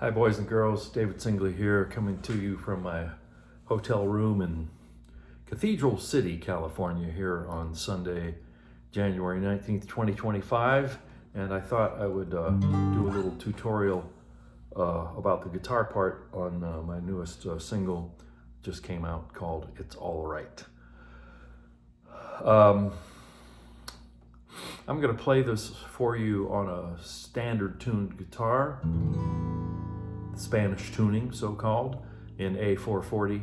Hi boys and girls, David Singley here, coming to you from my hotel room in Cathedral City, California, here on Sunday, January 19th, 2025. And I thought I would do a little tutorial about the guitar part on my newest single, just came out, called It's All Right. I'm going to play this for you on a standard tuned guitar, Spanish tuning, so-called, in A440,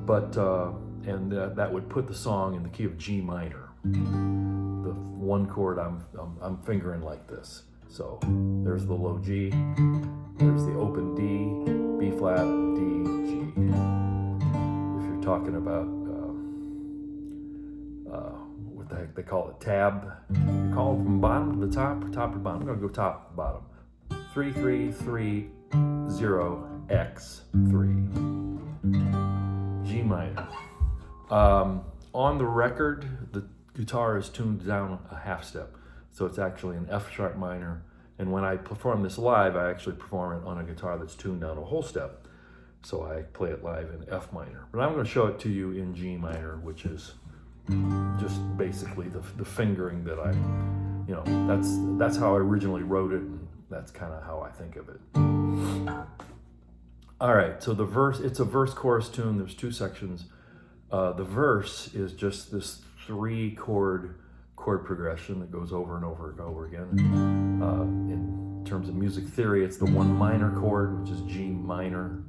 but that would put the song in the key of G minor. The one chord I'm fingering like this. So there's the low G, there's the open D, B flat, D, G. If you're talking about what the heck they call it, tab. You call it from bottom to the top, or top to bottom. I'm gonna go top to bottom. 3 3 3 0 X 3 G minor. On the record, the guitar is tuned down a half step, so it's actually an F sharp minor. And when I perform this live, I actually perform it on a guitar that's tuned down a whole step. So I play it live in F minor. But I'm going to show it to you in G minor, which is just basically the fingering that that's how I originally wrote it. That's kind of how I think of it. All right, so the verse, it's a verse chorus tune. There's two sections. The verse is just this 3-chord progression that goes over and over and over again. In terms of music theory, it's the 1 minor chord, which is G minor,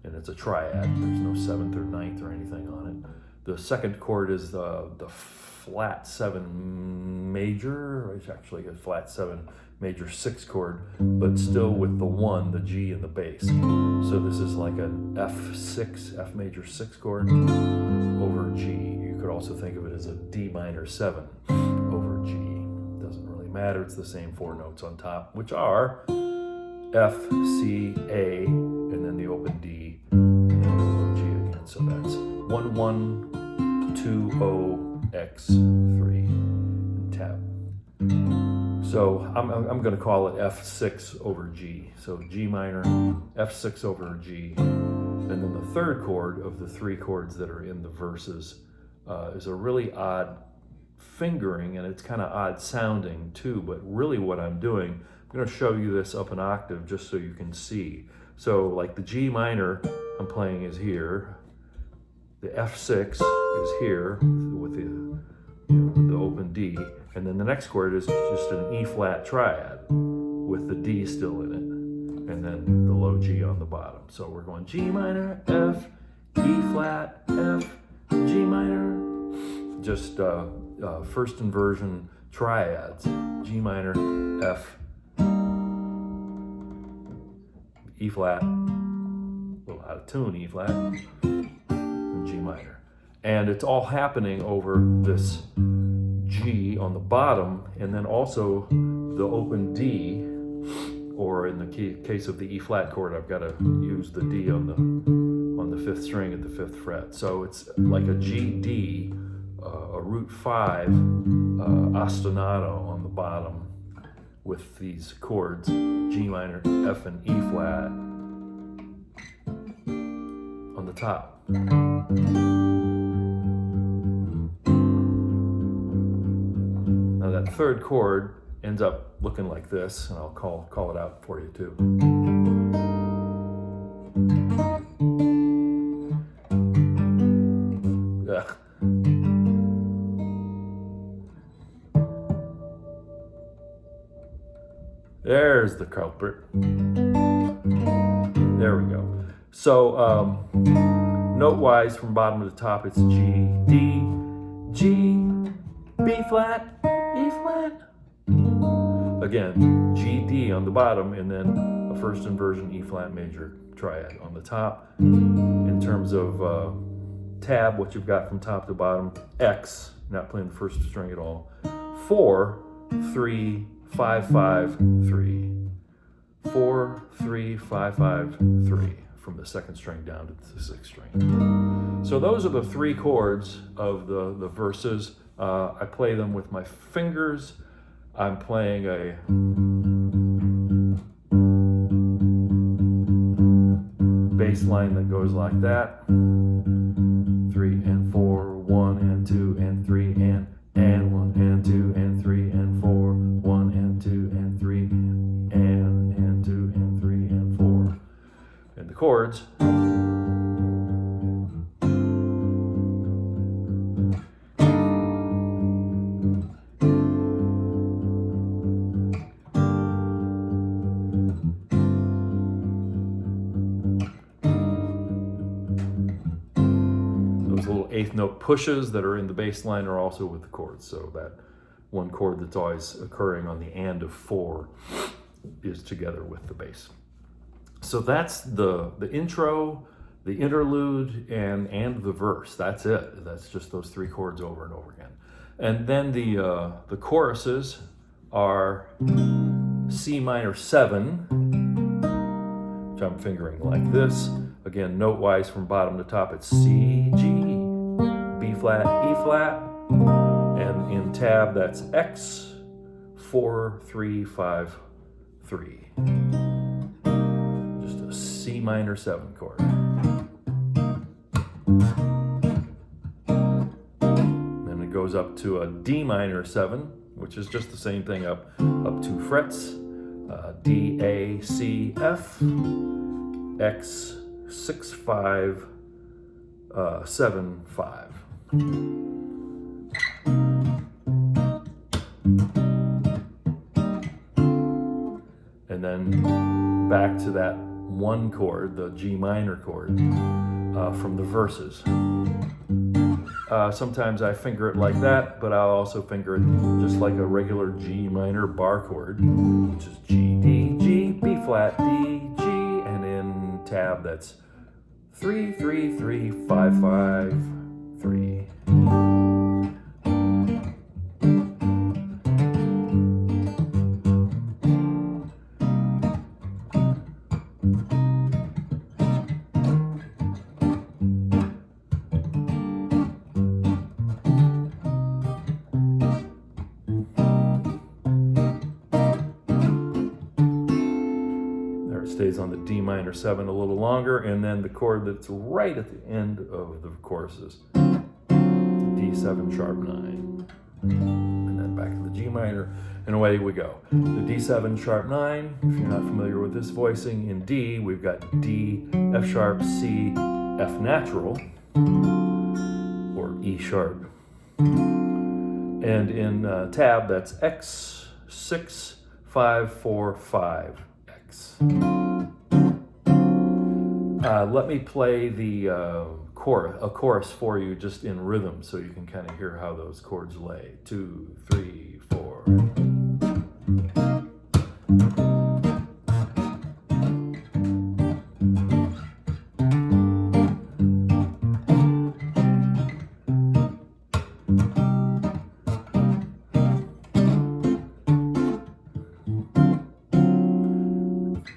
and it's a triad. There's no 7th or 9th or anything on it. The second chord is the flat 7 major, it's actually a flat 7 major 6 chord, but still with the 1, the G, and the bass. So this is like an F6, F major 6 chord over G. You could also think of it as a D minor 7 over G. Doesn't really matter, it's the same 4 notes on top, which are F, C, A, and then the open D, and then the low G again. So that's 1 1 2 0 X 3 and tab. So I'm going to call it F6 over G. So G minor, F6 over G. And then the third chord of the 3 chords that are in the verses is a really odd fingering, and it's kind of odd sounding too. But really what I'm doing, I'm going to show you this up an octave just so you can see. So like the G minor I'm playing is here. The F6 is here with the open D, and then the next chord is just an E flat triad with the D still in it, and then the low G on the bottom. So we're going G minor, F, E flat, F, G minor, just first inversion triads, G minor, F, E flat, a little out of tune, E flat, and G minor. And it's all happening over this G on the bottom, and then also the open D, or in the case of the E flat chord, I've got to use the D on the 5th string at the 5th fret. So it's like a G D, a root 5 ostinato on the bottom with these chords, G minor, F, and E flat on the top. Now that third chord ends up looking like this, and I'll call it out for you too. Ugh. There's the culprit. There we go. So note-wise, from bottom to the top, it's G, D, G, B flat, E flat. Again, G, D on the bottom, and then a first inversion E flat major triad on the top. In terms of tab, what you've got from top to bottom, X, not playing the first string at all, 4, 3, 5, 5, 3. 4, 3, 5, 5, 3 from the 2nd string down to the 6th string. So those are the 3 chords of the verses. I play them with my fingers. I'm playing a bass line that goes like that. 3 and 4, 1 and 2 and 3 and 1 and 2 and 3 and 4, 1 and 2 and 3 and 2 and 3 and 4. And the chords. Those little eighth note pushes that are in the bass line are also with the chords. So that one chord that's always occurring on the and of 4 is together with the bass. So that's the intro, the interlude, and the verse. That's it. That's just those 3 chords over and over again. And then the choruses are C minor 7, which I'm fingering like this. Again, note-wise from bottom to top, it's C, G, B flat, E flat, and in tab that's X, 4, 3, 5, 3. Just a C minor 7 chord. Then it goes up to a D minor 7, which is just the same thing, up 2 frets. D, A, C, F, X, 6, 5, 7, 5. And then back to that one chord, the G minor chord, from the verses. Sometimes I finger it like that, but I'll also finger it just like a regular G minor bar chord, which is G, D, G, B flat, D, G, and in tab that's 3, 3, 3, 5, 5, 3. Stays on the D minor 7 a little longer, and then the chord that's right at the end of the choruses, D7 sharp 9, and then back to the G minor, and away we go. The D7 sharp 9, if you're not familiar with this voicing, in D we've got D, F sharp, C, F natural, or E sharp, and in tab that's X, 6, 5, 4, 5, X. Let me play the chorus for you just in rhythm so you can kind of hear how those chords lay. 2, 3, 4.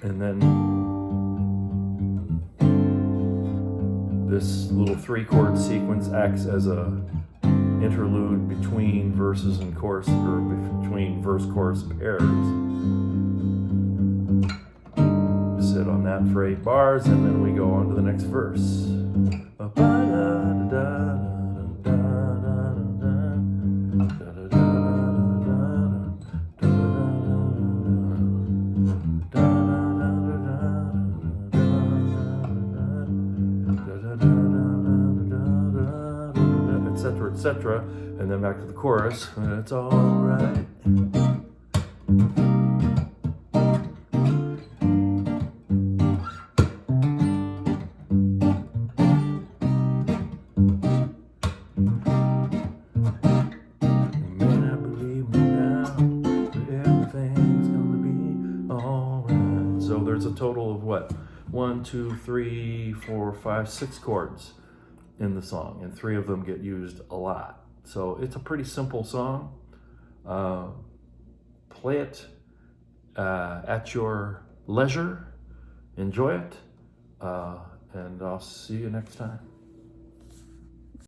And then this little 3-chord sequence acts as a interlude between verses and chorus, or between verse-chorus pairs. Sit on that for 8 bars, and then we go on to the next verse. Etc., and then back to the chorus, and it's all right. You may not believe me now, but everything's gonna be all right. So there's a total of what? 1, 2, 3, 4, 5, 6 chords in the song, and 3 of them get used a lot. So it's a pretty simple song. Play it at your leisure, enjoy it, and I'll see you next time.